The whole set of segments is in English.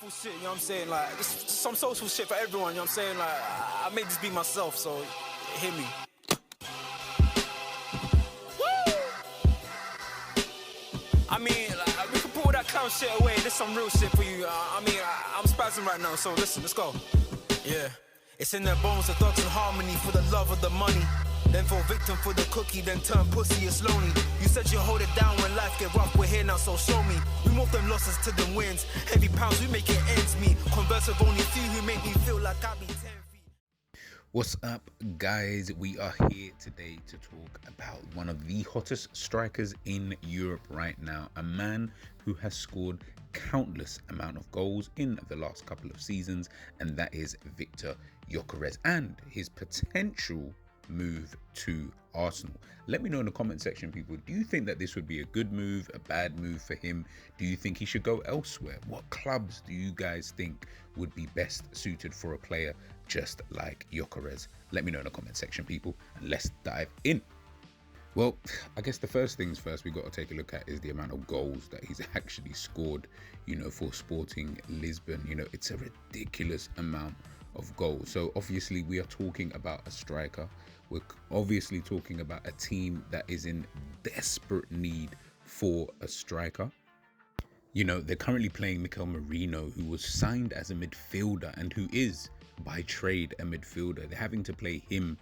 Full shit, you know what I'm saying? Like, just some social shit for everyone, you know what I'm saying? Like, I made this be myself, so hear me. Woo! I mean, like, we can put all that clown shit away. There's some real shit for you. I'm spazzing right now, so listen, let's go. Yeah. It's in their bones, the thugs in harmony for the love of the money. Then fall victim for the cookie, then turn pussy, it's lonely. You said you hold it down when life get rough, we're here now, so show me. We move them losses to them wins. Heavy pounds, we make it ends meet. Converse with only few who make me feel like I be 10 feet. What's up, guys? We are here today to talk about one of the hottest strikers in Europe right now. A man who has scored countless amount of goals in the last couple of seasons, and that is Viktor Gyökeres and his potential move to Arsenal. Let me know in the comment section, people. Do you think that this would be a good move, a bad move for him? Do you think he should go elsewhere? What clubs do you guys think would be best suited for a player just like Gyökeres? Let me know in the comment section, people, and let's dive in. Well, I guess the first things first we got to take a look at is the amount of goals that he's actually scored, for Sporting Lisbon. It's a ridiculous amount of goals. So obviously we are talking about a striker. We're obviously talking about a team that is in desperate need for a striker. They're currently playing Mikel Merino, who was signed as a midfielder and who is by trade a midfielder. They're having to play him,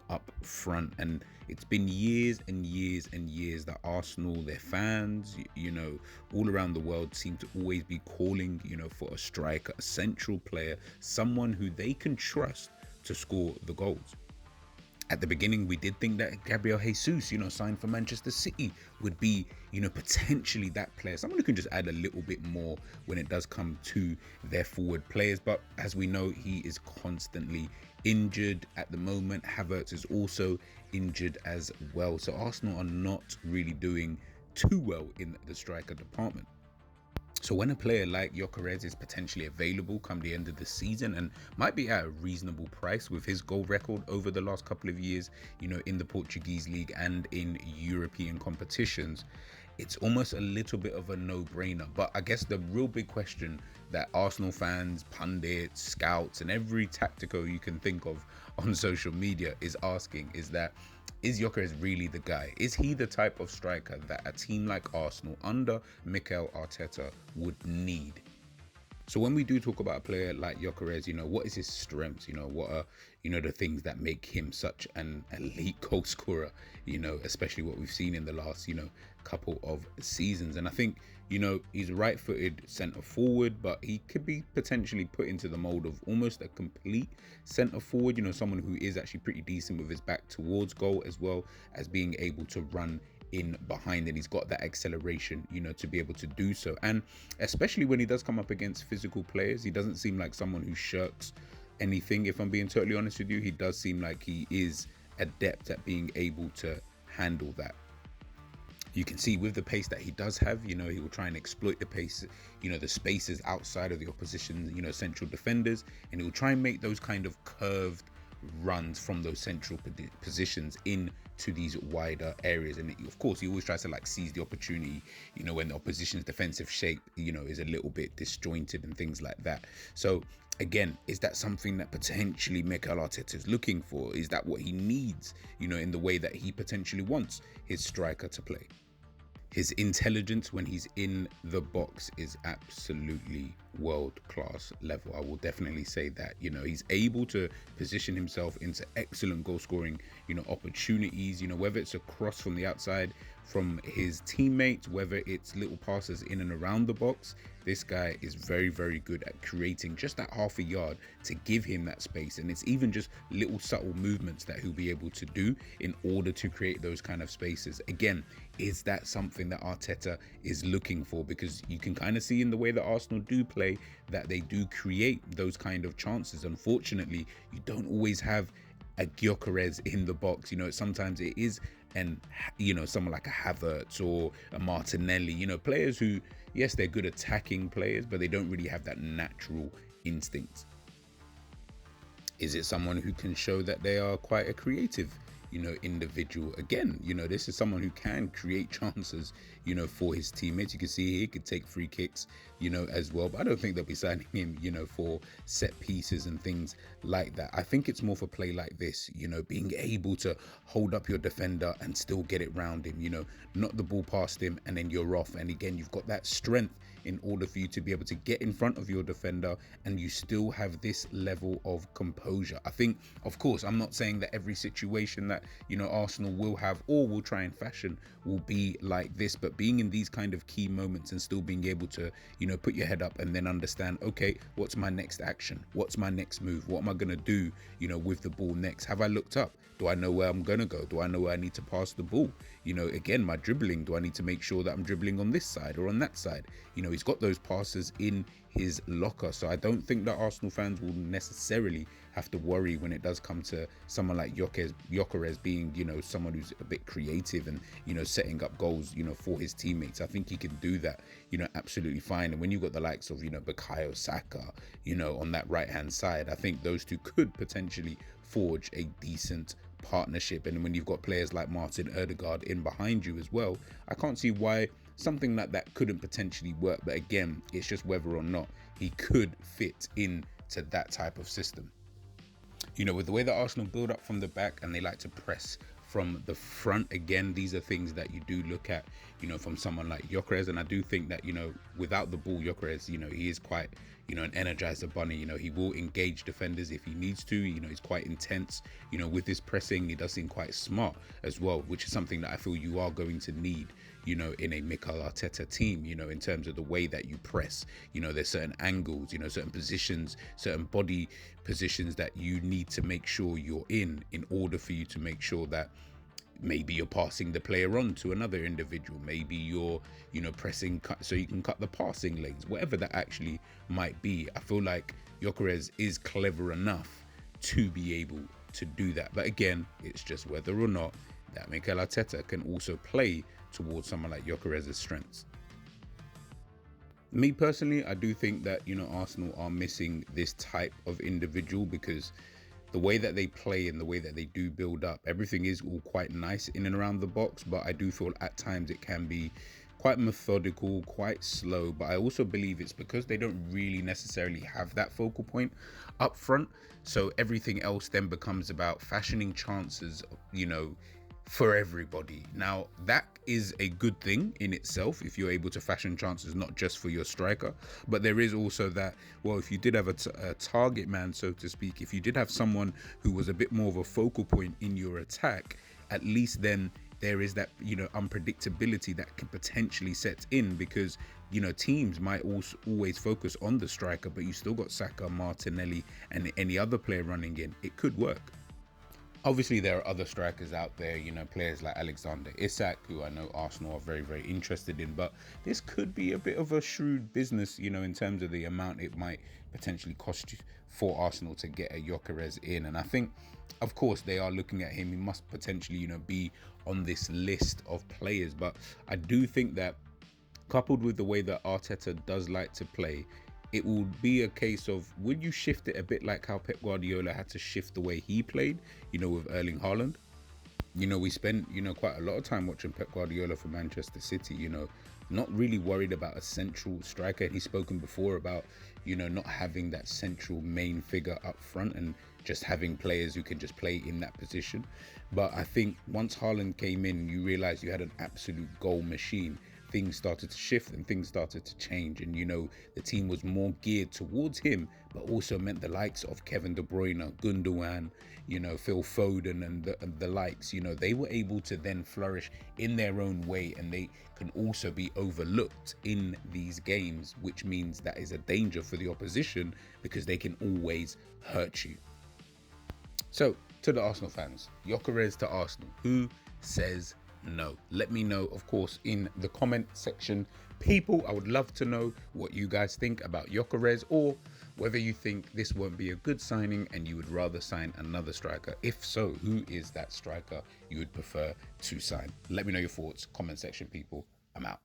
up front, and it's been years and years and years that Arsenal, their fans, all around the world seem to always be calling, for a striker, a central player, someone who they can trust to score the goals. At the beginning, we did think that Gabriel Jesus, signed for Manchester City, would be, potentially that player. Someone who can just add a little bit more when it does come to their forward players. But as we know, he is constantly injured at the moment. Havertz is also injured as well. So Arsenal are not really doing too well in the striker department. So when a player like Gyökeres is potentially available come the end of the season and might be at a reasonable price with his goal record over the last couple of years, in the Portuguese league and in European competitions, it's almost a little bit of a no-brainer. But I guess the real big question that Arsenal fans, pundits, scouts, and every tactico you can think of on social media is asking is that, is Gyökeres really the guy? Is he the type of striker that a team like Arsenal under Mikel Arteta would need? So when we do talk about a player like Gyökeres, what is his strengths? What are, the things that make him such an elite goal scorer, especially what we've seen in the last, couple of seasons. And I think, he's right-footed centre forward, but he could be potentially put into the mold of almost a complete centre forward, someone who is actually pretty decent with his back towards goal, as well as being able to run in behind, and he's got that acceleration, to be able to do so. And especially when he does come up against physical players, he doesn't seem like someone who shirks anything. If I'm being totally honest with you, he does seem like he is adept at being able to handle that. You can see with the pace that he does have, he will try and exploit the pace, the spaces outside of the opposition, central defenders, and he will try and make those kind of curved runs from those central positions into these wider areas. And of course, he always tries to seize the opportunity, when the opposition's defensive shape, is a little bit disjointed and things like that. So again, is that something that potentially Mikel Arteta is looking for? Is that what he needs, in the way that he potentially wants his striker to play? His intelligence when he's in the box is absolutely world-class level. I will definitely say that. He's able to position himself into excellent goal-scoring, opportunities, whether it's a cross from the outside from his teammates, whether it's little passes in and around the box. This guy is very, very good at creating just that half a yard to give him that space. And it's even just little subtle movements that he'll be able to do in order to create those kind of spaces. Again, is that something that Arteta is looking for? Because you can kind of see in the way that Arsenal do play that they do create those kind of chances. Unfortunately, you don't always have a Gyökeres in the box. Sometimes it is someone like a Havertz or a Martinelli, players who, yes, they're good attacking players, but they don't really have that natural instinct. Is it someone who can show that they are quite a creative individual. Again, this is someone who can create chances, for his teammates. You can see he could take free kicks, as well. But I don't think they'll be signing him, for set pieces and things like that. I think it's more for play like this, being able to hold up your defender and still get it round him, knock the ball past him and then you're off. And again, you've got that strength in order for you to be able to get in front of your defender and you still have this level of composure. I think, of course, I'm not saying that every situation that, Arsenal will have or will try and fashion will be like this, but being in these kind of key moments and still being able to, put your head up and then understand, okay, what's my next action? What's my next move? What am I going to do, with the ball next? Have I looked up? Do I know where I'm going to go? Do I know where I need to pass the ball? Again, my dribbling, do I need to make sure that I'm dribbling on this side or on that side? He's got those passes in his locker. So I don't think that Arsenal fans will necessarily have to worry when it does come to someone like Gyökeres being, someone who's a bit creative and, setting up goals, for his teammates. I think he can do that, absolutely fine. And when you've got the likes of, Bukayo Saka, on that right-hand side, I think those two could potentially forge a decent partnership. And when you've got players like Martin Odegaard in behind you as well, I can't see why something like that couldn't potentially work. But again, it's just whether or not he could fit into that type of system. With the way that Arsenal build up from the back and they like to press from the front, again, these are things that you do look at, from someone like Gyökeres. And I do think that, without the ball, Gyökeres, he is quite, an energizer bunny. He will engage defenders if he needs to. He's quite intense, with his pressing. He does seem quite smart as well, which is something that I feel you are going to need, in a Mikel Arteta team, in terms of the way that you press. There's certain angles, certain positions, certain body positions that you need to make sure you're in order for you to make sure that maybe you're passing the player on to another individual. Maybe you're, pressing so you can cut the passing lanes, whatever that actually might be. I feel like Gyökeres is clever enough to be able to do that. But again, it's just whether or not that Mikel Arteta can also play towards someone like Gyökeres' strengths. Me personally, I do think that, Arsenal are missing this type of individual, because the way that they play and the way that they do build up, everything is all quite nice in and around the box, but I do feel at times it can be quite methodical, quite slow. But I also believe it's because they don't really necessarily have that focal point up front. So everything else then becomes about fashioning chances, for everybody. Now, that is a good thing in itself if you're able to fashion chances, not just for your striker, but there is also that, well, if you did have a target man, so to speak, if you did have someone who was a bit more of a focal point in your attack, at least then there is that, unpredictability that can potentially set in, because, teams might also always focus on the striker, but you still got Saka, Martinelli, and any other player running in. It could work. Obviously, there are other strikers out there, players like Alexander Isak, who I know Arsenal are very, very interested in. But this could be a bit of a shrewd business, in terms of the amount it might potentially cost you for Arsenal to get a Gyökeres in. And I think, of course, they are looking at him. He must potentially, be on this list of players. But I do think that, coupled with the way that Arteta does like to play, it will be a case of, would you shift it a bit like how Pep Guardiola had to shift the way he played, with Erling Haaland? We spent, quite a lot of time watching Pep Guardiola for Manchester City, not really worried about a central striker. He's spoken before about, not having that central main figure up front and just having players who can just play in that position. But I think once Haaland came in, you realize you had an absolute goal machine. Things started to shift and things started to change, and the team was more geared towards him, but also meant the likes of Kevin De Bruyne, Gundogan, Phil Foden and the likes, they were able to then flourish in their own way, and they can also be overlooked in these games, which means that is a danger for the opposition because they can always hurt you. So to the Arsenal fans, Gyökeres to Arsenal, who says no? Let me know, of course, in the comment section. People, I would love to know what you guys think about Gyökeres, or whether you think this won't be a good signing and you would rather sign another striker. If so, who is that striker you would prefer to sign? Let me know your thoughts. Comment section, people. I'm out.